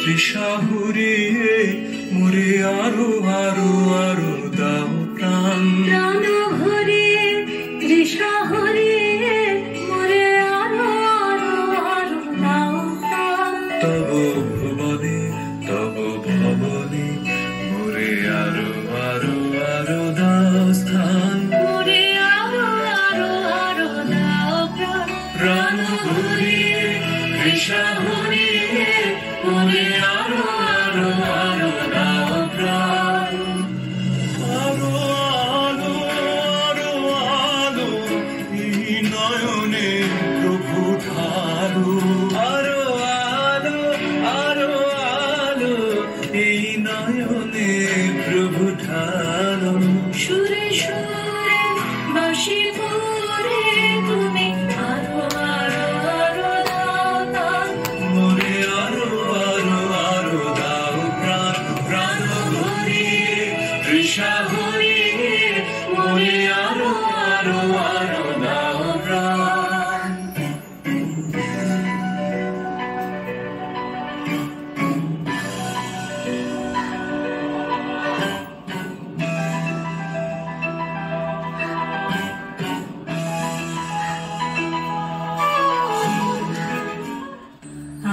তৃষা ভরিয়ে মোরে আরো আরো আরো দাও প্রাণ। প্রাণ ভরিয়ে তৃষা ভরিয়ে মোরে আরো আরো আরো দাও প্রাণ। তব ভুবনে তব ভবনে মোরে আরো আরো আরো দাও স্থান। মোরে আরো আরো আরো দাও প্রাণ। প্রাণ ভরিয়ে তৃষা ভরিয়ে মোরে আরো আরো আরো দাও প্রাণ। আরো আলো আরো আলো এই নয়নে প্রভু ঢালো। আরো আলো আরো আলো এই নয়নে প্রভু ঢালো। সুরে সুরে বাঁশি পরে তুমি আরো আরো আরো দাও দাও। মোরে আরো আরো আরো দাও প্রাণ। প্রাণ ভরিয়ে তৃষা ভরিয়ে মোরে আরো আরো আরো দাও প্রাণ।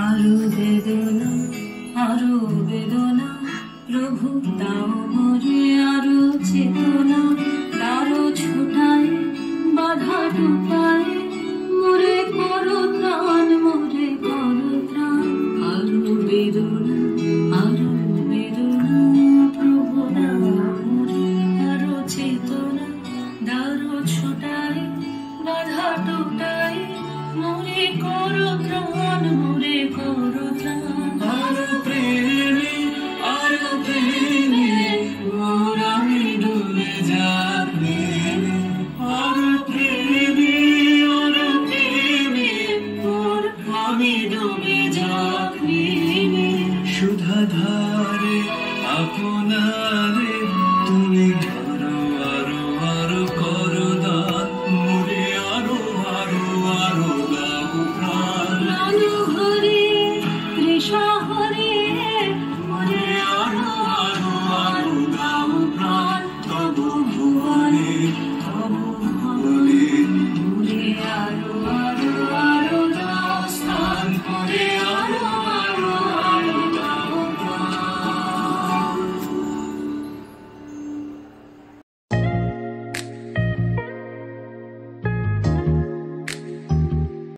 আরো বেদনা আরো বেদনা প্রভু দাও মোরে আরো চেতনা। তারো ছোটায় বাধা টুকায় মোরে করো ত্রাণ মোরে করো ত্রাণ। আরো বেদনা আরো বেদনা প্রভু দাও মোরে আরো চেতনা। দারো ছোটায় বাধা টুকায় মোরে করো ত্রাণ মোরে করো ত্রাণ।